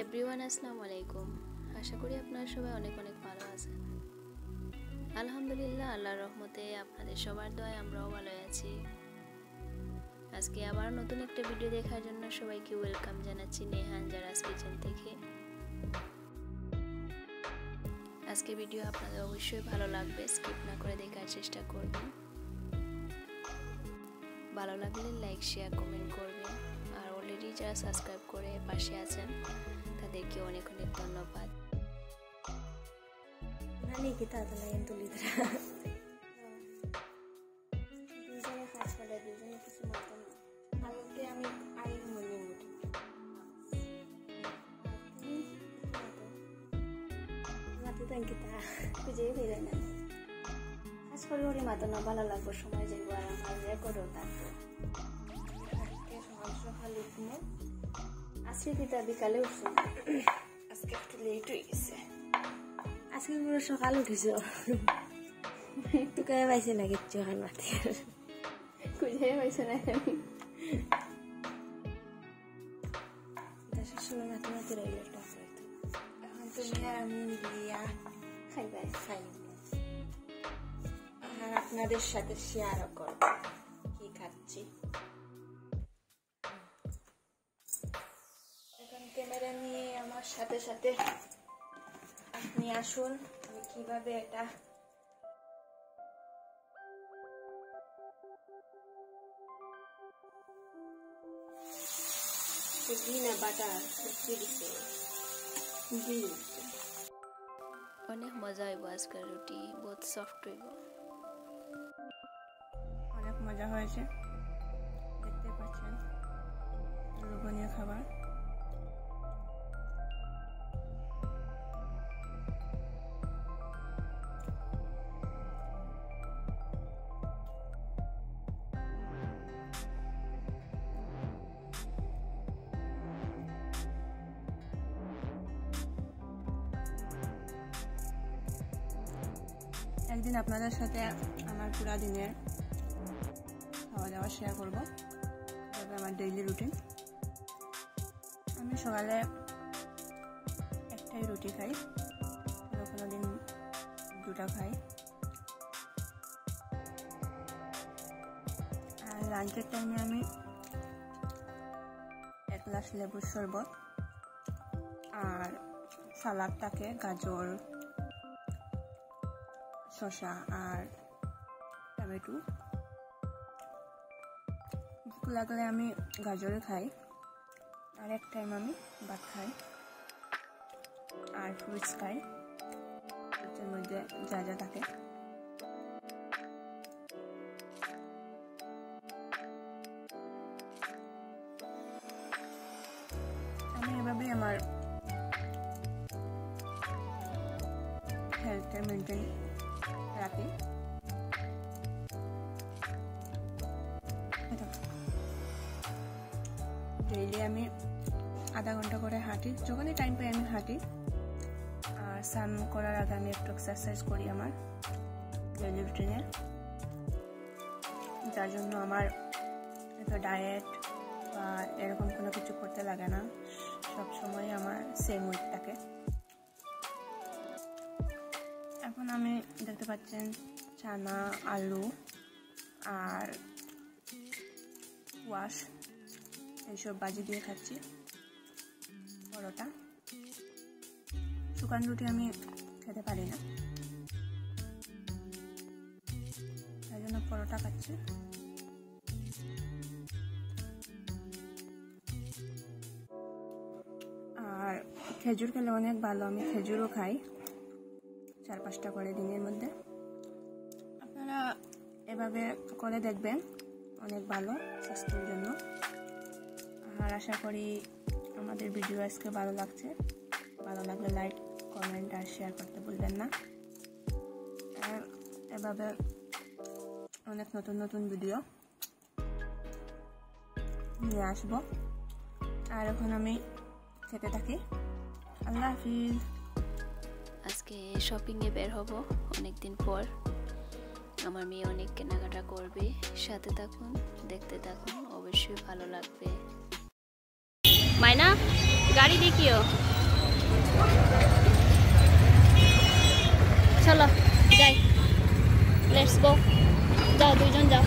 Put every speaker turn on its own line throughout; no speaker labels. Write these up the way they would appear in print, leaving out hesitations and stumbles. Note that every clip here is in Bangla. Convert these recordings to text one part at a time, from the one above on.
এভরিওয়ান আসসালামু আলাইকুম। আশা করি আপনারা সবাই অনেক অনেক ভালো আছেন। আলহামদুলিল্লাহ, আল্লাহর রহমতে আপনাদের সবার দয়ায় আমরাও ভালো আছি। আজকে আবার নতুন একটা ভিডিও দেখার জন্য সবাইকে ওয়েলকাম জানাচ্ছি নেহা জারাস কিচেন থেকে। আজকে ভিডিও আপনাদের অবশ্যই ভালো লাগবে, স্কিপ না করে দেখার চেষ্টা করবেন। ভালো লাগলে লাইক শেয়ার কমেন্ট করবেন, আর অলরেডি যারা সাবস্ক্রাইব করে পাশে আছেন তাদেরকে অনেক অনেক ধন্যবাদ।
নানি kita adalah yang tulis দুজনে কাজ করে, দুজনে কিছু মতন আগে আমি আগে মনে উঠি মাতুতাম kita খুঁজেই পেলে না। কাজ করে ওরে মাতো না ভালো লাগবে, সময় যাইব আর আমার রেকর্ড থাকবে। আজকে সকাল সকাল উঠবো, আজকে kita বিকালে উঠছো, আজকে একটু লেট হয়ে গেছে। আজকে পুরো সকাল উঠেছ, একটু গায়ে পাইছে না কিচ্ছু হান মাতে খুঁজে পাইছে না। আমি সবসময় মাতে মাতে রইল এখন তুমি আর আমি মিলিয়া খাইবাই খাই, আর আপনাদের সাথে শেয়ারও করব কি খাচ্ছি। এখন ক্যামেরা নিয়ে আমার সাথে সাথে আপনি আসুন, আমি কিভাবে এটা ঘি বাটার
অনেক মজা হইব আজকের রুটি, বহুত সফট হইব।
অনেক মজা হয়েছে, দেখতে পাচ্ছেন লোভনীয় খাবার। একদিন আপনাদের সাথে আমার পুরা দিনের খাওয়া দাওয়া শেয়ার করবো, তবে আমার ডেইলি রুটিন। আমি সকালে একটাই রুটি খাই, কোনো দিন দুটা খাই, আর লাঞ্চের টাইমে আমি এক গ্লাস লেবুর শরবত আর সালাদ থাকে, গাজর, শসা আর টমেটো। ভুক লাগলে আমি গাজরে খাই, আর এক টাইম আমি ভাত খাই আর ফ্রুটস খাই, ফ্রুটসের মধ্যে যা যা থাকে। আমি এভাবেই আমার হেলথটা মেনটেন রাখি। ডেইলি আমি আধা ঘন্টা করে হাঁটি, যখনই টাইম পাই আমি হাঁটি, আর স্নান করার আগে আমি একটু এক্সারসাইজ করি আমার ডেইলি রুটিনে। যার জন্য আমার এত ডায়েট বা এরকম কোনো কিছু করতে লাগে না, সব সময় আমার সেম ওয়েট থাকে। এখন আমি দেখতে পাচ্ছেন চানা, আলু আর ওয়াশ এইসব ভাজি দিয়ে খাচ্ছি, পরোটা। শুকান রুটি আমি খেতে পারি না, তাই জন্য পরোটা খাচ্ছি। আর খেজুর খেলে অনেক ভালো, আমি খেজুরও খাই 4-5টা করে দিনের মধ্যে। আপনারা এভাবে করে দেখবেন, অনেক ভালো স্বাস্থ্যের জন্য। আর আশা করি আমাদের ভিডিও আজকে ভালো লাগছে, ভালো লাগলে লাইক কমেন্ট আর শেয়ার করতে ভুলবেন না। আর এভাবে অনেক নতুন নতুন ভিডিও নিয়ে আসবো। আর এখন আমি খেতে থাকি। আল্লাহ হাফিজ।
আজকে শপিংয়ে বের হব অনেকদিন পর। আমার মেয়ে অনেক কেনাকাটা করবে, সাথে থাকুন, দেখতে থাকুন, অবশ্যই ভালো লাগবে। মাইনা गाड़ी देखियो चलो जाए लेट्स गो जाओ दुईजन जाओ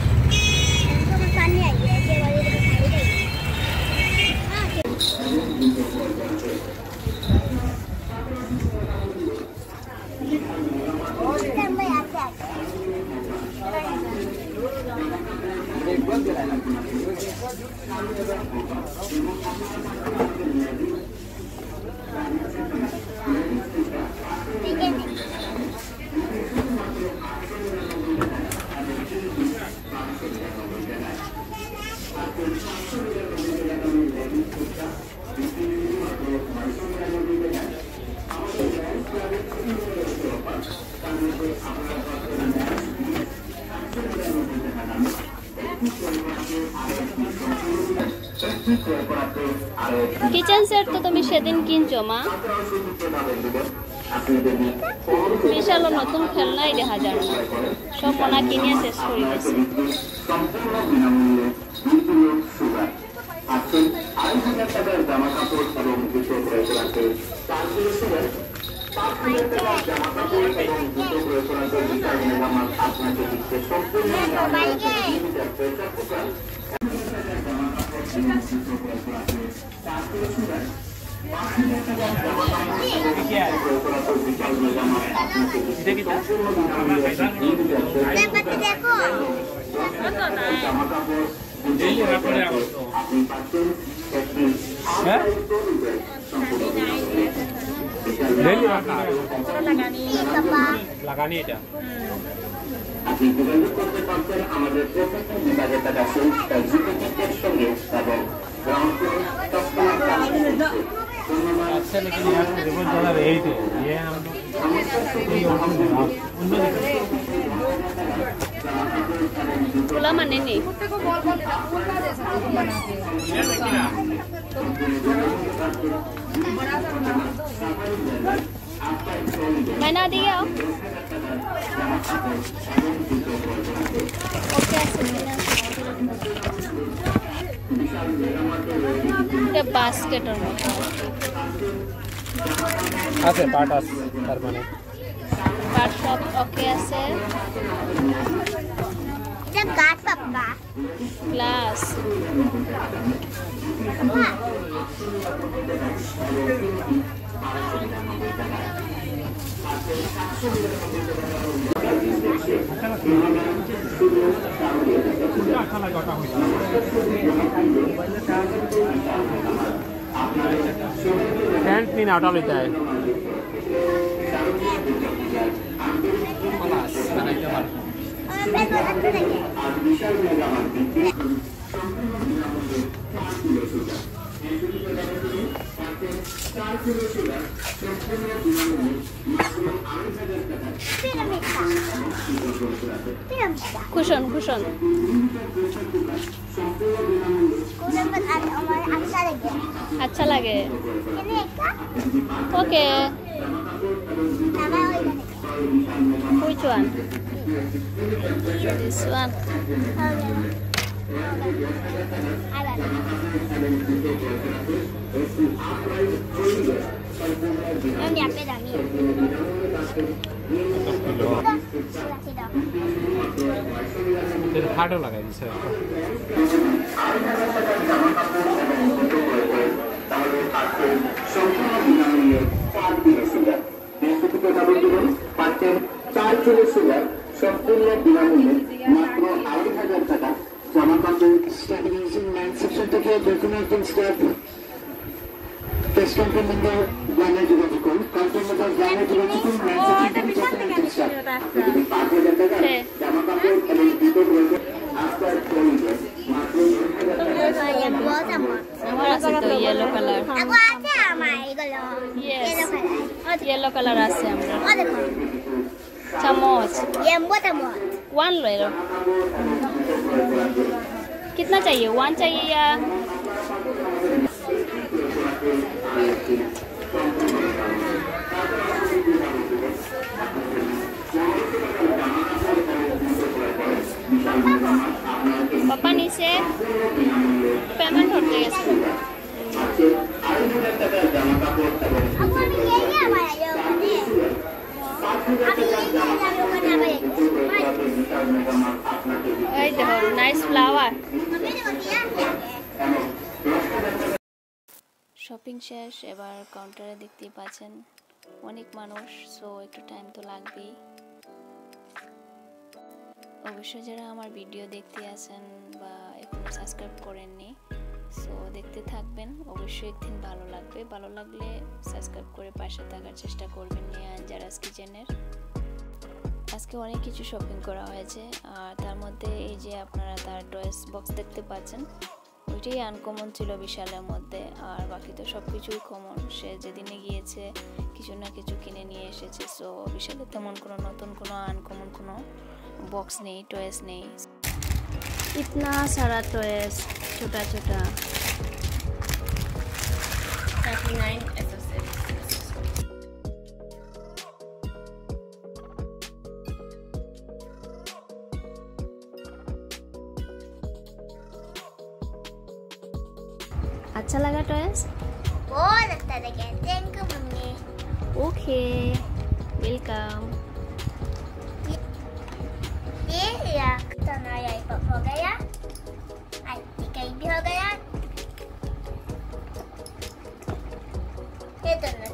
किचन सेट तो तुम सेदिन किनছো मा বিশাল নতুন খেলনাই দেখা যায় না সব মনা কিনে শেষ করে দিয়েছে
লাগানি এটা
আপনি যোগাযোগ করতে পারছেন আমাদের প্রত্যেকটা বিভাগের টাকা জিপিটির সঙ্গে এবং
अच्छा लेकिन यार रिपोर्ट ज़्यादा रही थी ये हम
पुला माने नहीं मैंने दिया ओके এটা বাস্কেটের মতো
আছে পার্ট আছে তার মানে
পার্ট সব ওকে আছে
এটা গাছ পাপা
গ্লাস
पैंट नहीं हटा लेता है
কুশন কুশন अच्छा लगे okay which one this one
हार्डो लगा दिस
সম্পূর্ণ বিনামূল্যে মাত্র ২,৫০০ টাকা জামা কাপড় স্টাডিং ম্যান সেকশন থেকে যে কোনো একজন স্টাফ প্রেস কনফারেন্সের জানিয়ে যোগাযোগ করুন কনফারেন্সের জানিয়ে যোগাযোগ করুন ম্যান সেকশন থেকে যে কোনো একজন স্টাফ যদি ৫,০০০ টাকা জামা কাপড় এবং জুতো রয়েছে আজকাল চলবে মাত্র ২,০০০ টাকা
আমার আছে তো ইয়েলো কালার
আছে আমার এগুলো
येलो कलर আছে আমরা चम्मच वन ले लो कितना चाहिए वन चाहिए या पापा नीचे पेमेंट होते हैं nice flower. শপিং শেষ, এবার কাউন্টারে দেখতেই পাচ্ছেন অনেক মানুষ, সো একটু টাইম তো লাগবেই। অবশ্যই যারা আমার ভিডিও দেখতে আছেন বা এখনো সাবস্ক্রাইব করেননি, সো দেখতে থাকবেন, অবশ্যই একদিন ভালো লাগবে। ভালো লাগলে সাবস্ক্রাইব করে পাশে থাকার চেষ্টা করবেন নেহা জারাস কিচেনের। আজকে অনেক কিছু শপিং করা হয়েছে, আর তার মধ্যে এই যে আপনারা তার টয়েস বক্স দেখতে পাচ্ছেন, ওইটাই আনকমন ছিল বিশালের মধ্যে, আর বাকি তো সব কিছুই কমন। সে যেদিনে গিয়েছে কিছু না কিছু কিনে নিয়ে এসেছে, সো বিশালে তেমন কোনো নতুন কোনো আনকমন কোনো বক্স নেই, টয়েস নেই। इतना सारा टॉयज छोटा छोटा
39 accessories.
अच्छा लगा टॉयज?
बहुत अच्छा लगा। Thank you mummy.
Okay, welcome.
ये लिया तो नया आईपॉड हो गया, आईटी भी हो गया। ये दोनों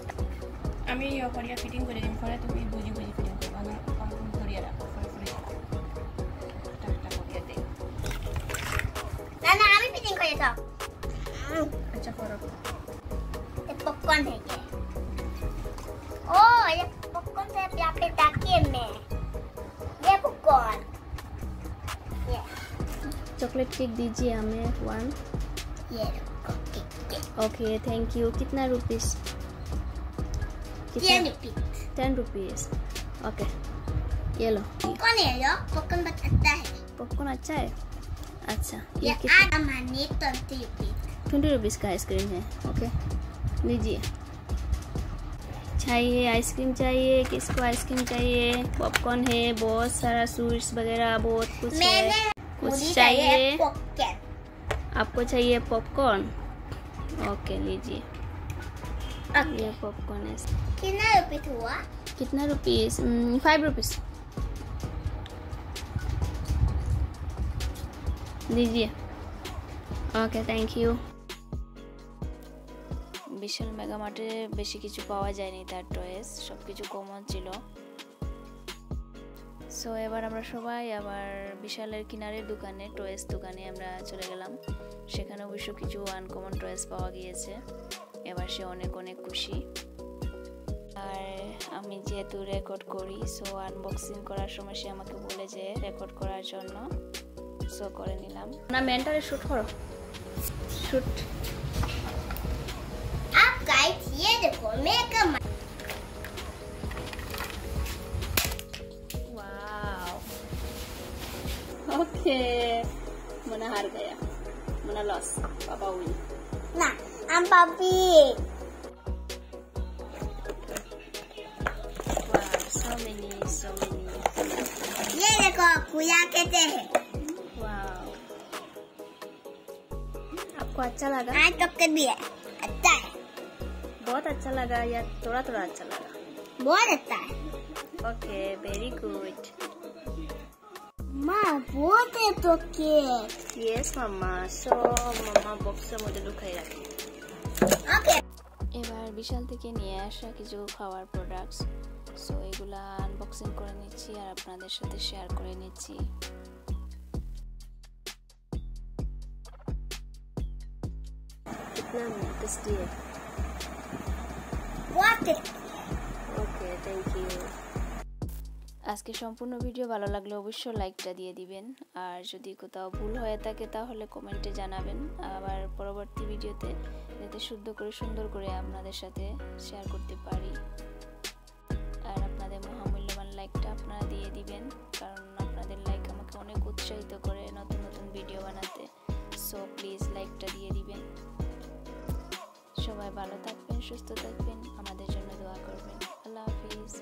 আমি ইয়ে করিয়া ফিটিং করে দিন, পরে তুমি বুঝি বুঝি ফিটিং করবা না, কম করিয়া রাখো, পরে পরে টাটা করিয়া দে।
ना ना अभी फिटिंग करेगा।
আচ্ছা করো।
ये पॉपकॉर्न है क्या? ओ ये पॉपकॉर्न से यहाँ पे ताकिए में ये पॉपकॉर्न ये
चॉकलेट केक दीजिए हमें 1।
ये केक
ओके, थैंक यू। कितना रुपीस?
10 रुपीस।
10 रुपीस। ओके, ये लो।
पॉपकॉर्न है लो, पॉपकॉर्न बहुत अच्छा है।
पॉपकॉर्न अच्छा है? अच्छा,
ये
कितना?
आधा मानी 20 रुपीस।
20 रुपीस का आइसक्रीम है। ओके, लीजिए। चाहिए आइसक्रीम, चाहिए किसको आइसक्रीम चाहिए? पॉपकॉर्न है, बहुत सारा स्वीट्स वगैरह बहुत कुछ है।
मैंने
कुछ
मुझे
चाहिए?
पॉपकॉर्न।
आपको चाहिए पॉपकॉर्न? ओके, लीजिए।
ओके
ये पॉपकॉर्न है।
कितना रुपीस हुआ?
कितना रुपीस? 5 रुपीस। लीजिए। Okay, thank you. Vishal mega মার্টে বেশি কিছু পাওয়া যায়নি, তার টয়েস সব কিছু কমন ছিল। সো এবার আমরা সবাই আবার বিশালের কিনারের দোকানে, টয়েস দোকানে আমরা চলে গেলাম। সেখানে অবশ্য কিছু আনকমন টয়েস পাওয়া গিয়েছে। এবার সে অনেক অনেক খুশি। আর আমি যেহেতু রেকর্ড করি, সো আনবক্সিং করার সময় সে আমাকে বলে যে রেকর্ড করার জন্য, সো করে নিলাম। না মেন্টারে শুট করো, শুট।
आप गाइस ये देखो मेकअप।
Wow, okay. मना हार गया, मना लॉस, पापा विन।
ना हम पापी।
Wow, so many।
ये देखो कुया कहते हैं।
वाओ, आपको अच्छा लगा?
हाँ तो भी है, अच्छा है,
बहुत अच्छा लगा या थोड़ा थोड़ा अच्छा लगा?
बहुत अच्छा है।
Okay, very good.
माँ बहुत है तो केक।
यस मामा। सो মামা বক্সের মধ্যে লুকাই রাখি।
ओके
এবার বিশাল থেকে নিয়ে আসা কিছু খাওয়ার প্রোডাক্টস, সো এগুলা আনবক্সিং করে নিচ্ছি আর আপনাদের সাথে শেয়ার করে নিচ্ছি। कितना टेस्टी है।
बहुत
ওকে, থ্যাংক ইউ। আজকে সম্পূর্ণ ভিডিও ভালো লাগলে অবশ্যই লাইকটা দিয়ে দিবেন, আর যদি কোথাও ভুল হয়ে থাকে তাহলে কমেন্টে জানাবেন। আবার পরবর্তী ভিডিওতে যাতে শুদ্ধ করে সুন্দর করে আপনাদের সাথে শেয়ার করতে পারি। আর আপনাদের মহামূল্যবান লাইকটা আপনারা দিয়ে দিবেন, কারণ আপনাদের লাইক আমাকে অনেক উৎসাহিত করে নতুন নতুন ভিডিও বানাতে। সো প্লিজ লাইকটা দিয়ে দিবেন। সবাই ভালো থাকবেন, সুস্থ থাকবেন, আমাদের জন্য দোয়া করবেন। আল্লাহ হাফিজ।